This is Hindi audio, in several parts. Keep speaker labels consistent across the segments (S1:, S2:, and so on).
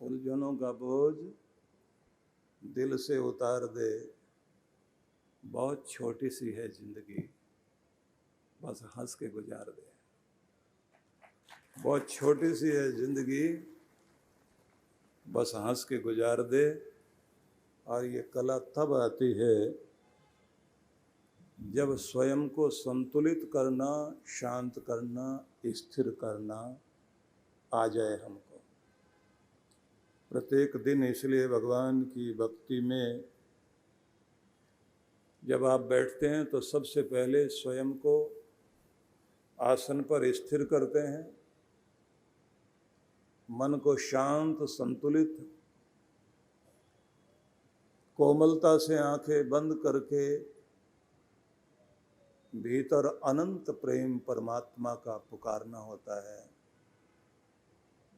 S1: उलझनों का बोझ दिल से उतार दे, बहुत छोटी सी है जिंदगी, बस हंस के गुजार दे। बहुत छोटी सी है जिंदगी, बस हंस के गुजार दे। और ये कला तब आती है जब स्वयं को संतुलित करना, शांत करना, स्थिर करना आ जाए हमको। प्रत्येक दिन इसलिए भगवान की भक्ति में जब आप बैठते हैं तो सबसे पहले स्वयं को आसन पर स्थिर करते हैं, मन को शांत संतुलित कोमलता से आंखें बंद करके भीतर अनंत प्रेम परमात्मा का पुकारना होता है।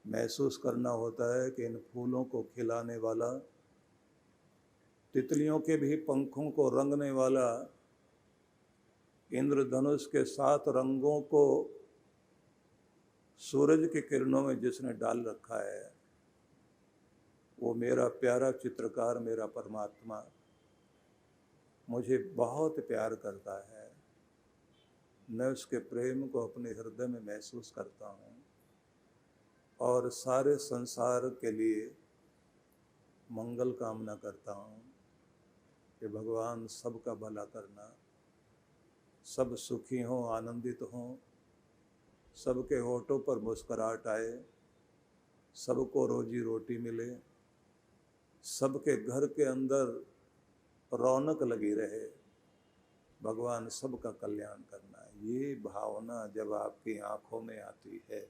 S1: महसूस करना होता है कि इन फूलों को खिलाने वाला, तितलियों के भी पंखों को रंगने वाला, इंद्रधनुष के 7 रंगों को सूरज की किरणों में जिसने डाल रखा है, वो मेरा प्यारा चित्रकार, मेरा परमात्मा मुझे बहुत प्यार करता है। मैं उसके प्रेम को अपने हृदय में महसूस करता हूँ और सारे संसार के लिए मंगल कामना करता हूँ कि भगवान सबका भला करना, सब सुखी हों, आनंदित हों, सबके होठों पर मुस्कुराहट आए, सबको रोजी रोटी मिले, सबके घर के अंदर रौनक लगी रहे। भगवान सबका कल्याण करना है। ये भावना जब आपकी आंखों में आती है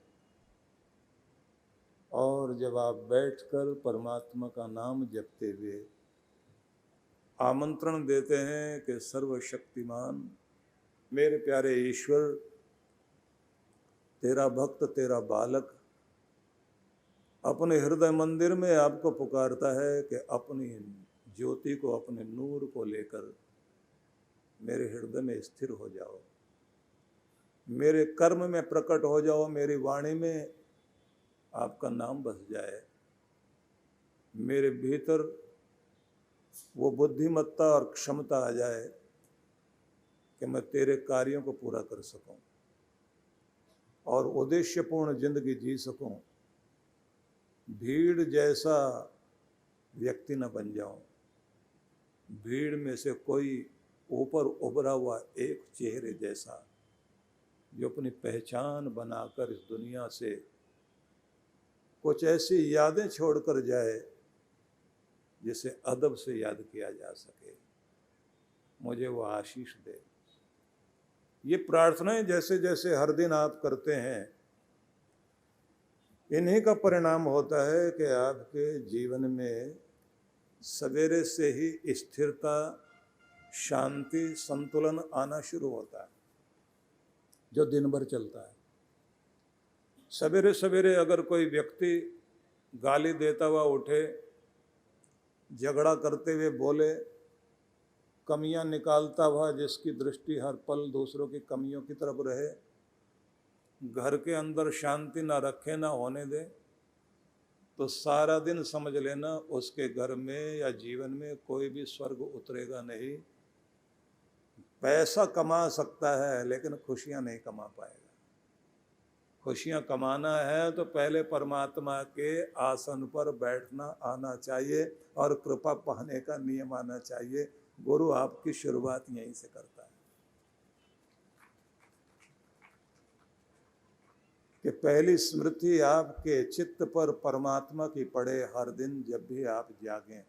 S1: और जब आप बैठकर परमात्मा का नाम जपते हुए आमंत्रण देते हैं कि सर्वशक्तिमान मेरे प्यारे ईश्वर, तेरा भक्त, तेरा बालक अपने हृदय मंदिर में आपको पुकारता है कि अपनी ज्योति को, अपने नूर को लेकर मेरे हृदय में स्थिर हो जाओ, मेरे कर्म में प्रकट हो जाओ, मेरी वाणी में आपका नाम बस जाए, मेरे भीतर वो बुद्धिमत्ता और क्षमता आ जाए कि मैं तेरे कार्यों को पूरा कर सकूं और उद्देश्यपूर्ण जिंदगी जी सकूं। भीड़ जैसा व्यक्ति न बन जाऊं, भीड़ में से कोई ऊपर उभरा हुआ एक चेहरे जैसा जो अपनी पहचान बनाकर इस दुनिया से कुछ ऐसी यादें छोड़कर जाए जिसे अदब से याद किया जा सके। मुझे वो आशीष दे। ये प्रार्थनाएं जैसे जैसे हर दिन आप करते हैं, इन्हीं का परिणाम होता है कि आपके जीवन में सवेरे से ही स्थिरता, शांति, संतुलन आना शुरू होता है, जो दिन भर चलता है। सवेरे सवेरे अगर कोई व्यक्ति गाली देता हुआ उठे, झगड़ा करते हुए बोले, कमियां निकालता हुआ जिसकी दृष्टि हर पल दूसरों की कमियों की तरफ रहे, घर के अंदर शांति ना रखे, ना होने दे, तो सारा दिन समझ लेना उसके घर में या जीवन में कोई भी स्वर्ग उतरेगा नहीं। पैसा कमा सकता है लेकिन खुशियां नहीं कमा पाएगा। खुशियां कमाना है तो पहले परमात्मा के आसन पर बैठना आना चाहिए और कृपा पाने का नियम आना चाहिए। गुरु आपकी शुरुआत यहीं से करता है कि पहली स्मृति आपके चित्त पर परमात्मा की पड़े हर दिन जब भी आप जागें,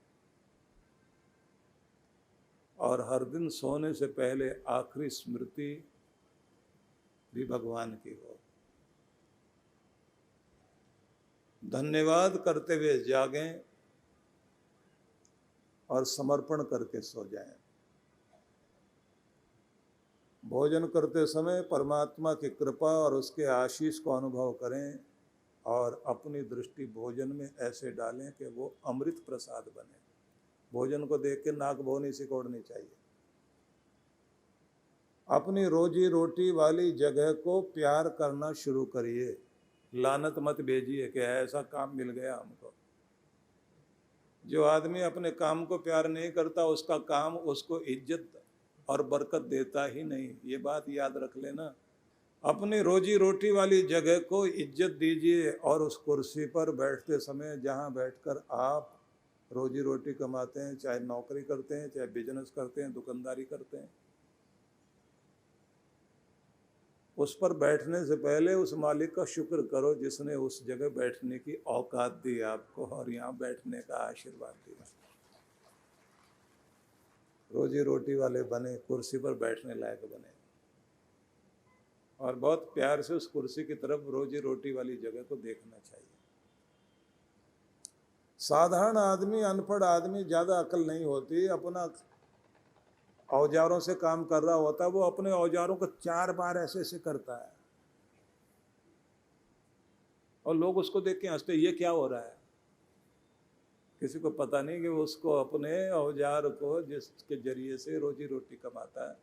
S1: और हर दिन सोने से पहले आखिरी स्मृति भी भगवान की हो। धन्यवाद करते हुए जागें और समर्पण करके सो जाएं। भोजन करते समय परमात्मा की कृपा और उसके आशीष को अनुभव करें और अपनी दृष्टि भोजन में ऐसे डालें कि वो अमृत प्रसाद बने। भोजन को देख के नाक भौनी सिकोड़नी चाहिए। अपनी रोजी रोटी वाली जगह को प्यार करना शुरू करिए। लानत मत भेजिए कि ऐसा काम मिल गया हमको। जो आदमी अपने काम को प्यार नहीं करता, उसका काम उसको इज्जत और बरकत देता ही नहीं। ये बात याद रख लेना। अपनी रोजी रोटी वाली जगह को इज्जत दीजिए और उस कुर्सी पर बैठते समय जहाँ बैठकर आप रोजी रोटी कमाते हैं, चाहे नौकरी करते हैं, चाहे बिजनेस करते हैं, दुकानदारी करते हैं, उस पर बैठने से पहले उस मालिक का शुक्र करो जिसने उस जगह बैठने की औकात दी आपको और यहाँ बैठने का आशीर्वाद दिया। रोजी रोटी वाले बने, कुर्सी पर बैठने लायक बने और बहुत प्यार से उस कुर्सी की तरफ रोजी रोटी वाली जगह को देखना चाहिए। साधारण आदमी, अनपढ़ आदमी, ज़्यादा अकल नहीं होती, अपना औजारों से काम कर रहा होता है, वो अपने औजारों को 4 बार ऐसे ऐसे करता है और लोग उसको देख के हंसते, ये क्या हो रहा है। किसी को पता नहीं कि वो उसको अपने औजार को जिसके जरिए से रोजी रोटी कमाता है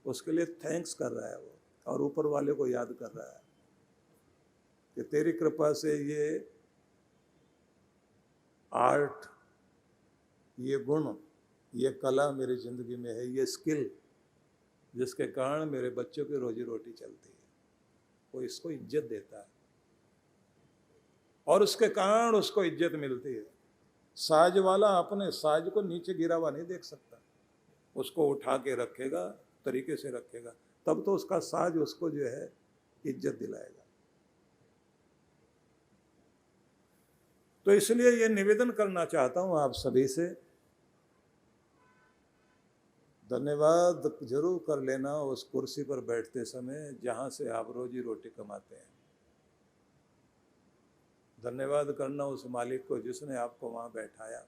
S1: उसके लिए थैंक्स कर रहा है वो, और ऊपर वाले को याद कर रहा है कि तेरी कृपा से ये आर्ट, ये गुण, ये कला मेरी ज़िंदगी में है, ये स्किल जिसके कारण मेरे बच्चों की रोजी रोटी चलती है। वो इसको इज्जत देता है और उसके कारण उसको इज्जत मिलती है। साज वाला अपने साज को नीचे गिरा हुआ नहीं देख सकता, उसको उठा के रखेगा, तरीके से रखेगा, तब तो उसका साज उसको जो है इज्जत दिलाएगा। तो इसलिए ये निवेदन करना चाहता हूँ आप सभी से, धन्यवाद जरूर कर लेना उस कुर्सी पर बैठते समय जहाँ से आप रोजी रोटी कमाते हैं। धन्यवाद करना उस मालिक को जिसने आपको वहाँ बैठाया।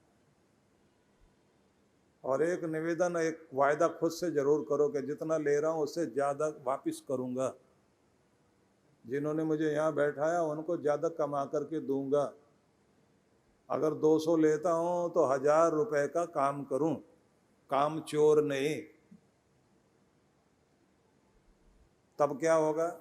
S1: और एक निवेदन, एक वायदा खुद से जरूर करो कि जितना ले रहा हूँ उससे ज़्यादा वापस करूँगा। जिन्होंने मुझे यहाँ बैठाया उनको ज़्यादा कमा करके दूंगा। अगर 200 लेता हूँ तो 1000 रुपए का काम करूँ, काम चोर नहीं। तब क्या होगा?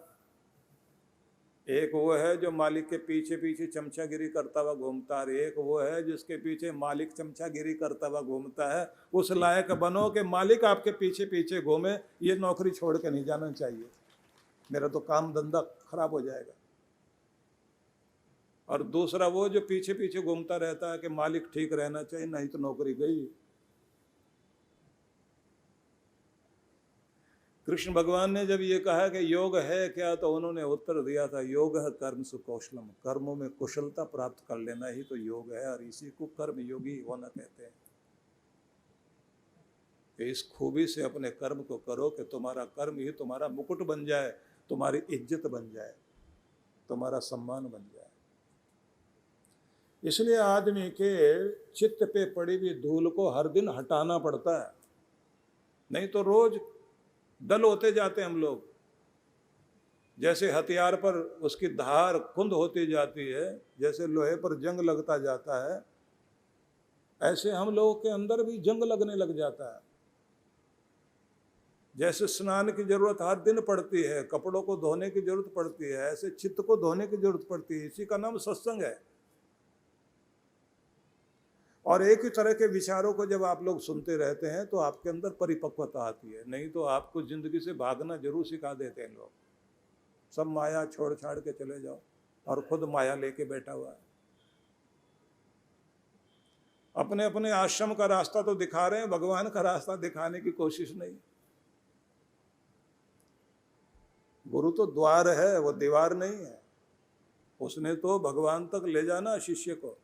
S1: एक वो है जो मालिक के पीछे पीछे चमचागिरी करता हुआ घूमता है, एक वो है जिसके पीछे मालिक चमचागिरी करता हुआ घूमता है। उस लायक बनो कि मालिक आपके पीछे पीछे घूमे। ये नौकरी छोड़ के नहीं जाना चाहिए, मेरा तो काम धंधा खराब हो जाएगा। और दूसरा वो जो पीछे पीछे घूमता रहता है कि मालिक ठीक रहना चाहिए, नहीं तो नौकरी गई। कृष्ण भगवान ने जब ये कहा कि योग है क्या, तो उन्होंने उत्तर दिया था, योग है कर्म सुकौशलम, कर्मों में कुशलता प्राप्त कर लेना ही तो योग है, और इसी को कर्म योगी होना कहते हैं। कि इस खूबी से अपने कर्म को करो कि तुम्हारा कर्म ही तुम्हारा मुकुट बन जाए, तुम्हारी इज्जत बन जाए, तुम्हारा सम्मान बन जाए। इसलिए आदमी के चित्त पे पड़ी हुई धूल को हर दिन हटाना पड़ता है, नहीं तो रोज डल होते जाते हम लोग। जैसे हथियार पर उसकी धार कुंद होती जाती है, जैसे लोहे पर जंग लगता जाता है, ऐसे हम लोगों के अंदर भी जंग लगने लग जाता है। जैसे स्नान की जरूरत हर दिन पड़ती है, कपड़ों को धोने की जरूरत पड़ती है, ऐसे चित्त को धोने की जरूरत पड़ती है। इसी का नाम सत्संग है। और एक ही तरह के विचारों को जब आप लोग सुनते रहते हैं तो आपके अंदर परिपक्वता आती है, नहीं तो आपको जिंदगी से भागना जरूर सिखा देते हैं लोग। सब माया छोड़ छाड़ के चले जाओ, और खुद माया लेके बैठा हुआ है। अपने अपने आश्रम का रास्ता तो दिखा रहे हैं, भगवान का रास्ता दिखाने की कोशिश नहीं। गुरु तो द्वार है, वो दीवार नहीं है। उसने तो भगवान तक ले जाना शिष्य को,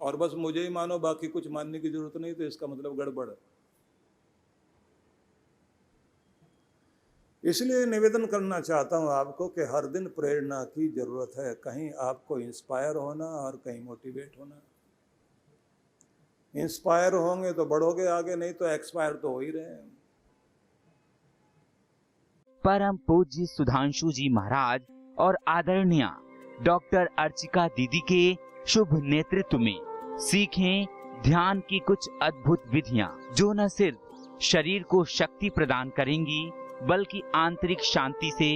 S1: और बस मुझे ही मानो, बाकी कुछ मानने की जरूरत नहीं, तो इसका मतलब गड़बड़। इसलिए निवेदन करना चाहता हूं आपको कि हर दिन प्रेरणा की जरूरत है। कहीं आपको इंस्पायर होना और कहीं मोटिवेट होना। इंस्पायर होंगे तो बढ़ोगे आगे, नहीं तो एक्सपायर तो हो ही रहे हैं।
S2: परम पूज्य सुधांशु जी महाराज और आदरणीय डॉक्टर अर्चिका दीदी के शुभ नेतृत्व में सीखें ध्यान की कुछ अद्भुत विधियां, जो न सिर्फ शरीर को शक्ति प्रदान करेंगी बल्कि आंतरिक शांति से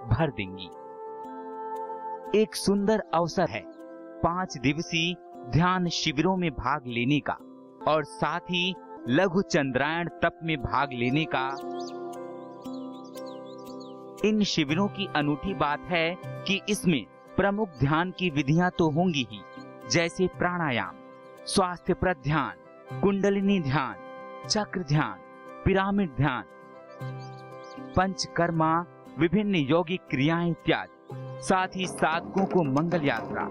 S2: भर देंगी। एक सुंदर अवसर है 5 दिवसीय ध्यान शिविरों में भाग लेने का और साथ ही लघु चंद्रायण तप में भाग लेने का। इन शिविरों की अनूठी बात है कि इसमें प्रमुख ध्यान की विधियां तो होंगी ही, जैसे प्राणायाम, स्वास्थ्यप्रद ध्यान, कुंडलिनी ध्यान, चक्र ध्यान, पिरामिड ध्यान, पंचकर्मा, विभिन्न यौगिक क्रियाएं इत्यादि, साथ ही साधकों को मंगल यात्रा,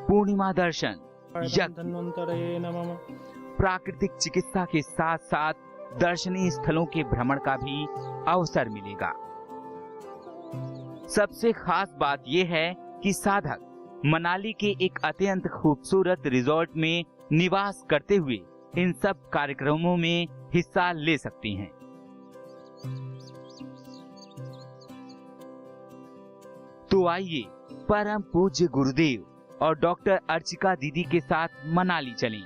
S2: पूर्णिमा दर्शन,
S3: धन्वंतरये नमः,
S2: प्राकृतिक चिकित्सा के साथ साथ दर्शनीय स्थलों के भ्रमण का भी अवसर मिलेगा। सबसे खास बात यह है कि साधक मनाली के एक अत्यंत खूबसूरत रिजॉर्ट में निवास करते हुए इन सब कार्यक्रमों में हिस्सा ले सकते हैं। तो आइए परम पूज्य गुरुदेव और डॉक्टर अर्चिका दीदी के साथ मनाली चलें